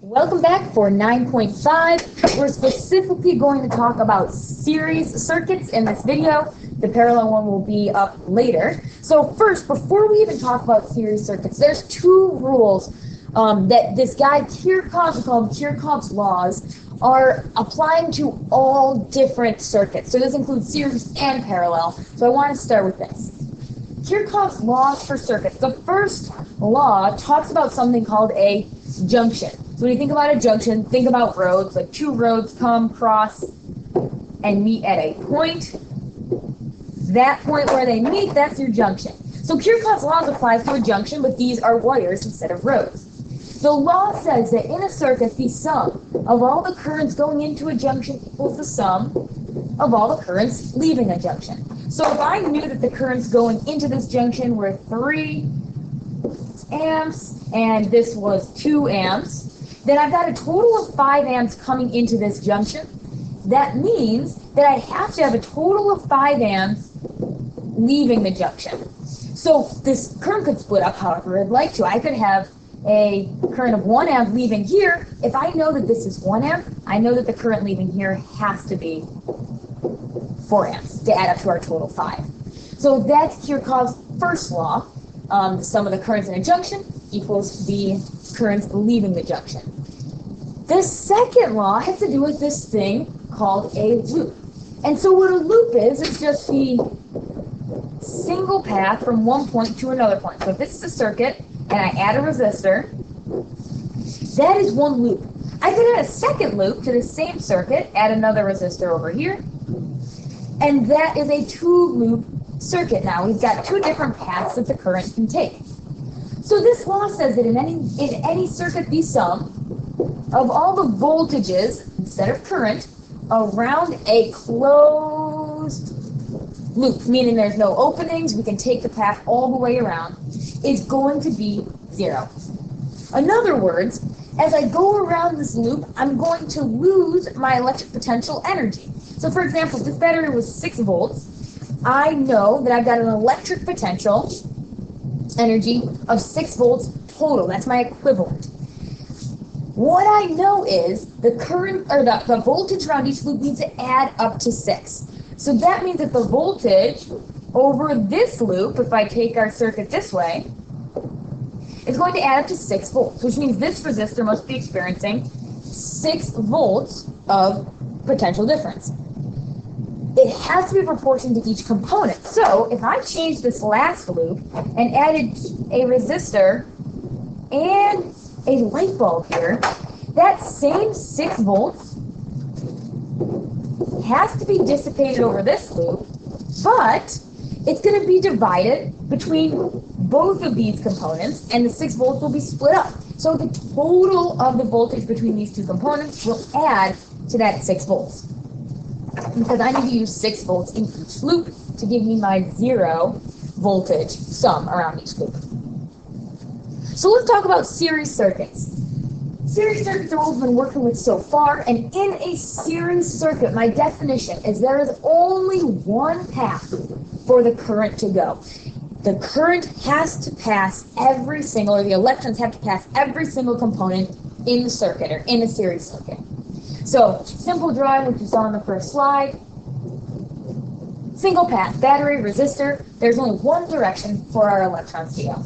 Welcome back for 9.5. We're specifically going to talk about series circuits in this video. The parallel one will be up later. So first, before we even talk about series circuits, there's two rules that this guy Kirchhoff, called Kirchhoff's laws, are applying to all different circuits. So this includes series and parallel. So I want to start with this. Kirchhoff's laws for circuits. The first law talks about something called a junction. So when you think about a junction, think about roads, like two roads come, cross, and meet at a point. That point where they meet, that's your junction. So Kirchhoff's laws apply to a junction, but these are wires instead of roads. The law says that in a circuit, the sum of all the currents going into a junction equals the sum of all the currents leaving a junction. So if I knew that the currents going into this junction were 3 amps and this was 2 amps, then I've got a total of 5 amps coming into this junction. That means that I have to have a total of 5 amps leaving the junction. So this current could split up however I'd like to. I could have a current of 1 amp leaving here. If I know that this is 1 amp, I know that the current leaving here has to be 4 amps to add up to our total 5. So that's Kirchhoff's first law. The sum of the currents in a junction equals the currents leaving the junction. The second law has to do with this thing called a loop. And so what a loop is just the single path from one point to another point. So if this is a circuit and I add a resistor, that is one loop. I could add a second loop to the same circuit, add another resistor over here, and that is a two-loop circuit. Now we've got two different paths that the current can take. So this law says that in any circuit, the sum of all the voltages instead of current around a closed loop, meaning there's no openings, we can take the path all the way around, is going to be 0. In other words, as I go around this loop, I'm going to lose my electric potential energy. So for example, if this battery was 6 volts, I know that I've got an electric potential energy of 6 volts total. That's my equivalent. What I know is the current, or the voltage around each loop needs to add up to 6. So that means that the voltage over this loop, if I take our circuit this way, is going to add up to 6 volts, which means this resistor must be experiencing 6 volts of potential difference. It has to be proportional to each component. So if I change this last loop and added a resistor and a light bulb here, that same 6 volts has to be dissipated over this loop, but it's going to be divided between both of these components, and the 6 volts will be split up. So the total of the voltage between these two components will add to that 6 volts. Because I need to use 6 volts in each loop to give me my 0 voltage sum around each loop. So let's talk about series circuits. Series circuits are what we've been working with so far, and in a series circuit, my definition is there is only one path for the current to go. The current has to pass every single, or the electrons have to pass every single component in the circuit, or in a series circuit. So, simple drawing, which you saw on the first slide. Single path, battery, resistor. There's only one direction for our electrons to go.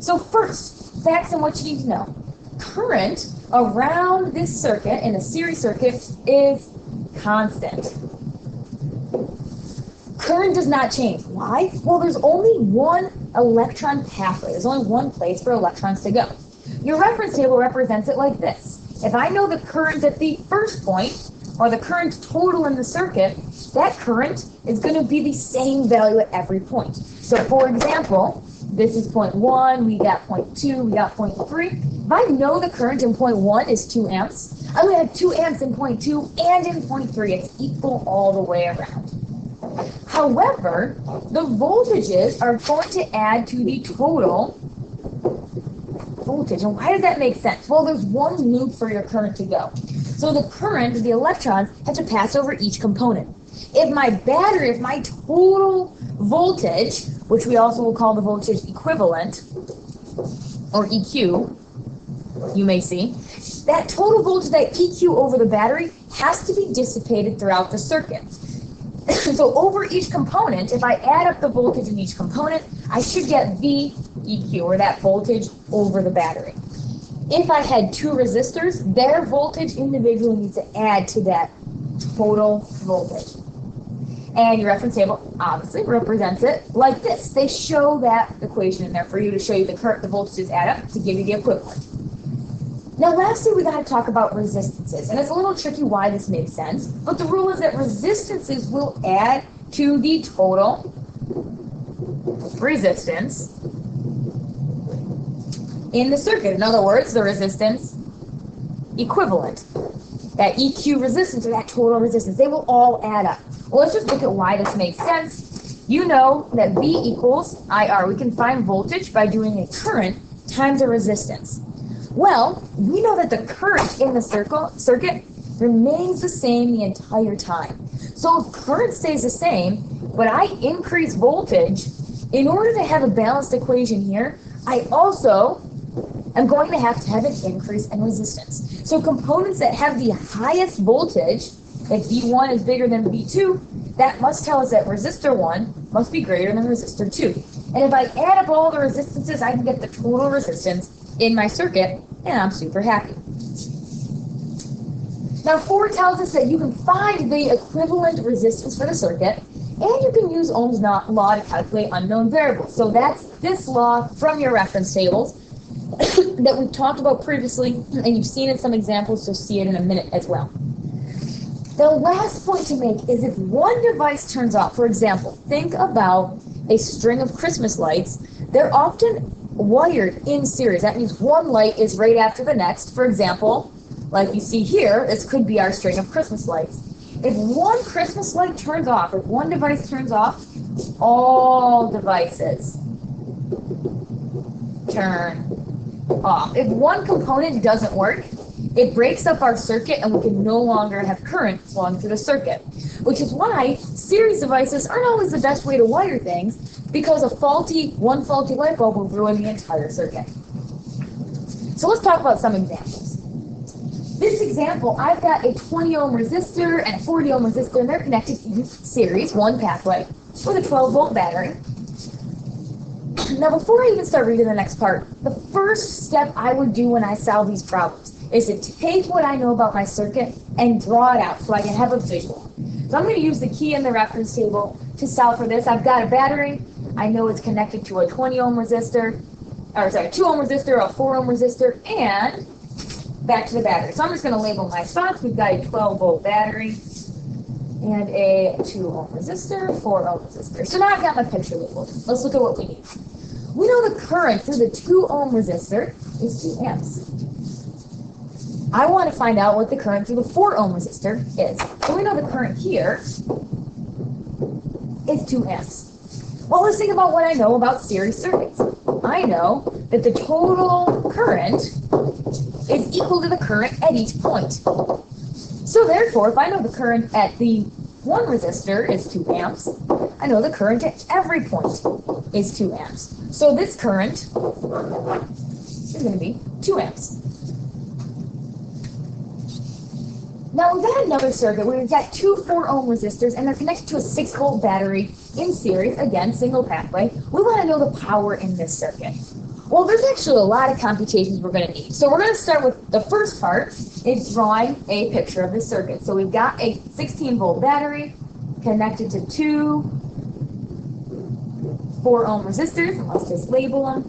So first, facts and what you need to know. Current around this circuit, in a series circuit, is constant. Current does not change. Why? Well, there's only one electron pathway. There's only one place for electrons to go. Your reference table represents it like this. If I know the current at the first point, or the current total in the circuit, that current is going to be the same value at every point. So for example, this is point 1, we got point 2, we got point 3. If I know the current in point 1 is 2 amps, I'm going to have 2 amps in point 2 and in point 3. It's equal all the way around. However, the voltages are going to add to the total voltage. And why does that make sense? Well, there's one loop for your current to go. So the current, the electrons, have to pass over each component. If my battery, if my total voltage, which we also will call the voltage equivalent, or EQ, you may see, that total voltage, that EQ over the battery, has to be dissipated throughout the circuit. So over each component, if I add up the voltage in each component, I should get VEQ, or that voltage over the battery. If I had two resistors, their voltage individually needs to add to that total voltage. And your reference table obviously represents it like this. They show that equation in there for you to show you the voltages add up to give you the equivalent. Now lastly, we got to talk about resistances. And it's a little tricky why this makes sense, but the rule is that resistances will add to the total resistance in the circuit. In other words, the resistance equivalent. That EQ resistance or that total resistance, they will all add up. Well, let's just look at why this makes sense. You know that V equals IR. We can find voltage by doing a current times a resistance. Well, we know that the current in the circuit remains the same the entire time. So if current stays the same, but I increase voltage, in order to have a balanced equation here, I also am going to have an increase in resistance. So components that have the highest voltage, if V1 is bigger than V2, that must tell us that resistor 1 must be greater than resistor 2. And if I add up all the resistances, I can get the total resistance in my circuit, and I'm super happy. Now 4 tells us that you can find the equivalent resistance for the circuit, and you can use Ohm's law to calculate unknown variables. So that's this law from your reference tables that we've talked about previously, and you've seen in some examples, so see it in a minute as well. The last point to make is if one device turns off, for example, think about a string of Christmas lights. They're often wired in series. That means one light is right after the next. For example, like you see here, this could be our string of Christmas lights. If one Christmas light turns off, if one device turns off, all devices turn off. If one component doesn't work, it breaks up our circuit and we can no longer have current flowing through the circuit, which is why series devices aren't always the best way to wire things, because one faulty light bulb will ruin the entire circuit. So let's talk about some examples. This example, I've got a 20 ohm resistor and a 40 ohm resistor, and they're connected in series, one pathway, with a 12 volt battery. Now, before I even start reading the next part, the first step I would do when I solve these problems is to take what I know about my circuit and draw it out so I can have a visual. So I'm going to use the key in the reference table to solve for this. I've got a battery. I know it's connected to a 20 ohm resistor, or sorry, 2 ohm resistor, a 4 ohm resistor, and back to the battery. So I'm just going to label my spots. We've got a 12 volt battery and a 2 ohm resistor, 4 ohm resistor. So now I've got my picture labeled. Let's look at what we need. We know the current through the 2 ohm resistor is 2 amps. I want to find out what the current through the 4 ohm resistor is. So we know the current here is 2 amps. Well, let's think about what I know about series circuits. I know that the total current is equal to the current at each point. So therefore, if I know the current at the 1 resistor is 2 amps, I know the current at every point is 2 amps. So this current is going to be 2 amps. Now we've got another circuit where we've got 2 4 ohm resistors and they're connected to a 6 volt battery in series, again, single pathway. We want to know the power in this circuit. Well, there's actually a lot of computations we're going to need. So we're going to start with the first part, is drawing a picture of this circuit. So we've got a 16 volt battery connected to 2 4 ohm resistors, and let's just label them.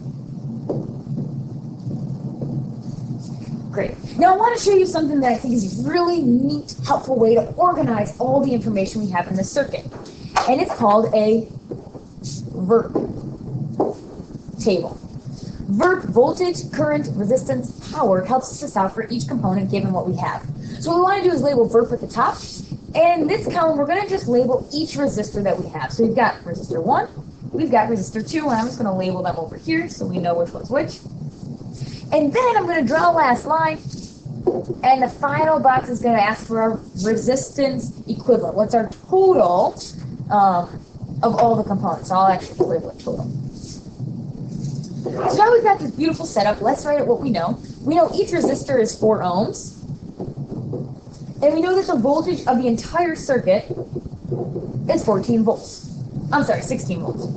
Great. Now I want to show you something that I think is a really neat, helpful way to organize all the information we have in this circuit. And it's called a VERP table. VERP, voltage, current, resistance, power, helps us to solve for each component given what we have. So what we want to do is label VERP at the top. And in this column, we're going to just label each resistor that we have. So we've got resistor 1, we've got resistor 2, and I'm just going to label them over here so we know which one's which. And then I'm going to draw a last line, and the final box is going to ask for our resistance equivalent. What's our total of all the components? I'll actually label it total. So now we've got this beautiful setup. Let's write out what we know. We know each resistor is 4 ohms. And we know that the voltage of the entire circuit is 14 volts. I'm sorry, 16 volts.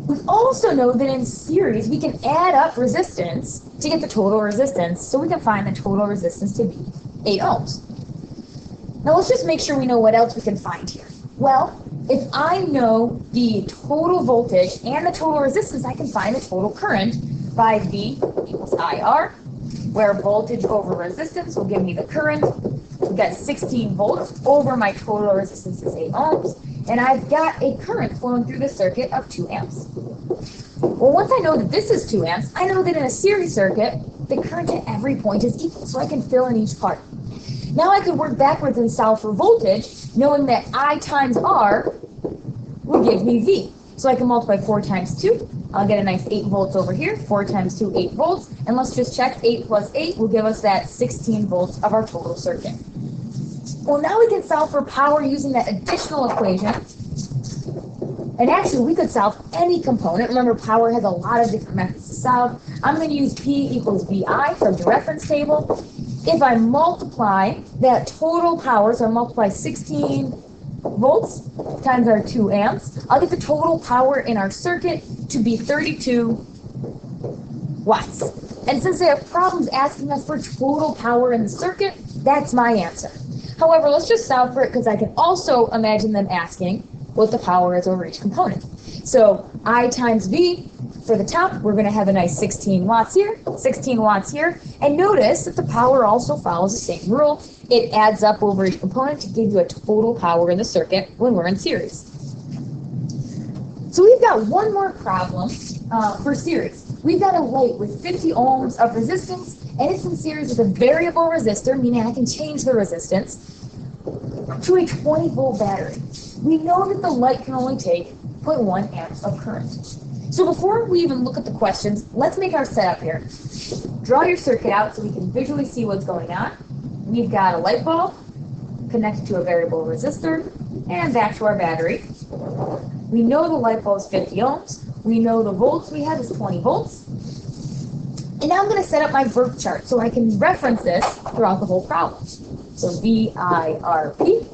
We also know that in series, we can add up resistance to get the total resistance, so we can find the total resistance to be 8 ohms. Now let's just make sure we know what else we can find here. Well, if I know the total voltage and the total resistance, I can find the total current by V equals IR, where voltage over resistance will give me the current. We've got 16 volts over my total resistance is 8 ohms, and I've got a current flowing through the circuit of 2 amps. Well, once I know that this is 2 amps, I know that in a series circuit, the current at every point is equal, so I can fill in each part. Now I can work backwards and solve for voltage, knowing that I times R will give me V. So I can multiply 4 times 2. I'll get a nice 8 volts over here. 4 times 2, 8 volts. And let's just check. 8 plus 8 will give us that 16 volts of our total circuit. Well, now we can solve for power using that additional equation. And actually, we could solve any component. Remember, power has a lot of different methods to solve. I'm going to use P equals VI from the reference table. If I multiply that total power, so I multiply 16 volts times our 2 amps, I'll get the total power in our circuit to be 32 watts. And since they have problems asking us for total power in the circuit, that's my answer. However, let's just solve for it because I can also imagine them asking what the power is over each component. So I times V, for the top, we're going to have a nice 16 watts here, 16 watts here, and notice that the power also follows the same rule. It adds up over each component to give you a total power in the circuit when we're in series. So we've got one more problem for series. We've got a light with 50 ohms of resistance, and it's in series with a variable resistor, meaning I can change the resistance, to a 20-volt battery. We know that the light can only take 0.1 amps of current. So before we even look at the questions, let's make our setup here. Draw your circuit out so we can visually see what's going on. We've got a light bulb connected to a variable resistor and back to our battery. We know the light bulb is 50 ohms. We know the volts we have is 20 volts. And now I'm going to set up my Burke chart so I can reference this throughout the whole problem. So VIRP.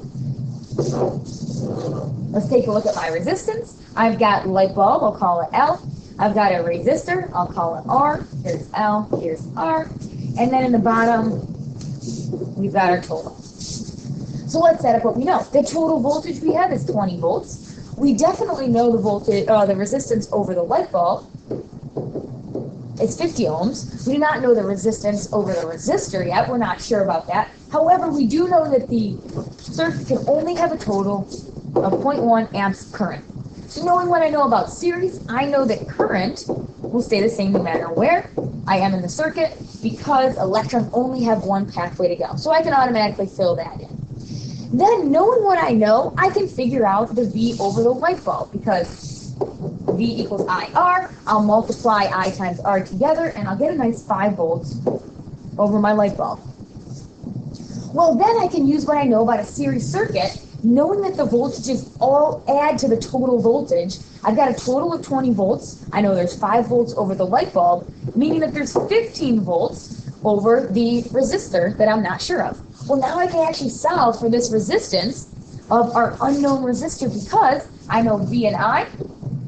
Let's take a look at my resistance. I've got light bulb, I'll call it L. I've got a resistor, I'll call it R. Here's L, here's R. And then in the bottom, we've got our total. So let's set up what we know. The total voltage we have is 20 volts. We definitely know the voltage, the resistance over the light bulb is 50 ohms. We do not know the resistance over the resistor yet. We're not sure about that. However, we do know that the circuit can only have a total of 0.1 amps current. So knowing what I know about series, I know that current will stay the same no matter where I am in the circuit because electrons only have one pathway to go. So I can automatically fill that in. Then knowing what I know, I can figure out the V over the light bulb because V equals IR. I'll multiply I times R together and I'll get a nice 5 volts over my light bulb. Well, then I can use what I know about a series circuit. Knowing that the voltages all add to the total voltage, I've got a total of 20 volts. I know there's 5 volts over the light bulb, meaning that there's 15 volts over the resistor that I'm not sure of. Well, now I can actually solve for this resistance of our unknown resistor because I know V and I,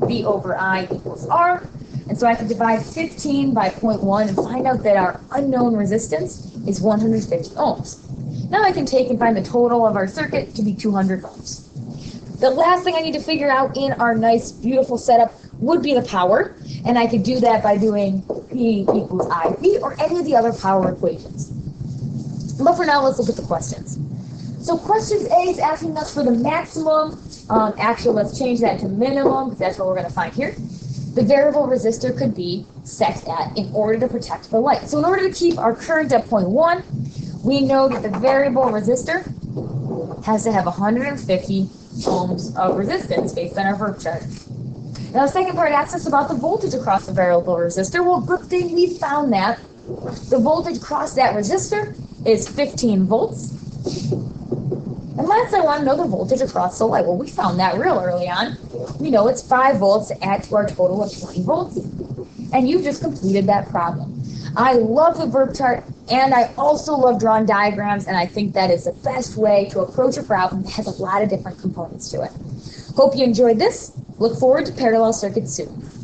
V over I equals R, and so I can divide 15 by 0.1 and find out that our unknown resistance is 150 ohms. Now I can take and find the total of our circuit to be 200 ohms. The last thing I need to figure out in our nice, beautiful setup would be the power, and I could do that by doing P equals IV or any of the other power equations. But for now, let's look at the questions. So question A is asking us for the maximum. Actually, let's change that to minimum because that's what we're going to find here. The variable resistor could be set at in order to protect the light. So in order to keep our current at 0.1, we know that the variable resistor has to have 150 ohms of resistance based on our Burke chart. Now the second part asks us about the voltage across the variable resistor. Well, good thing we found that. The voltage across that resistor is 15 volts. And last I want to know the voltage across the light. Well, we found that real early on. We know it's 5 volts to add to our total of 20 volts. And you just completed that problem. I love the verb chart, and I also love drawing diagrams, and I think that is the best way to approach a problem that has a lot of different components to it. Hope you enjoyed this. Look forward to parallel circuits soon.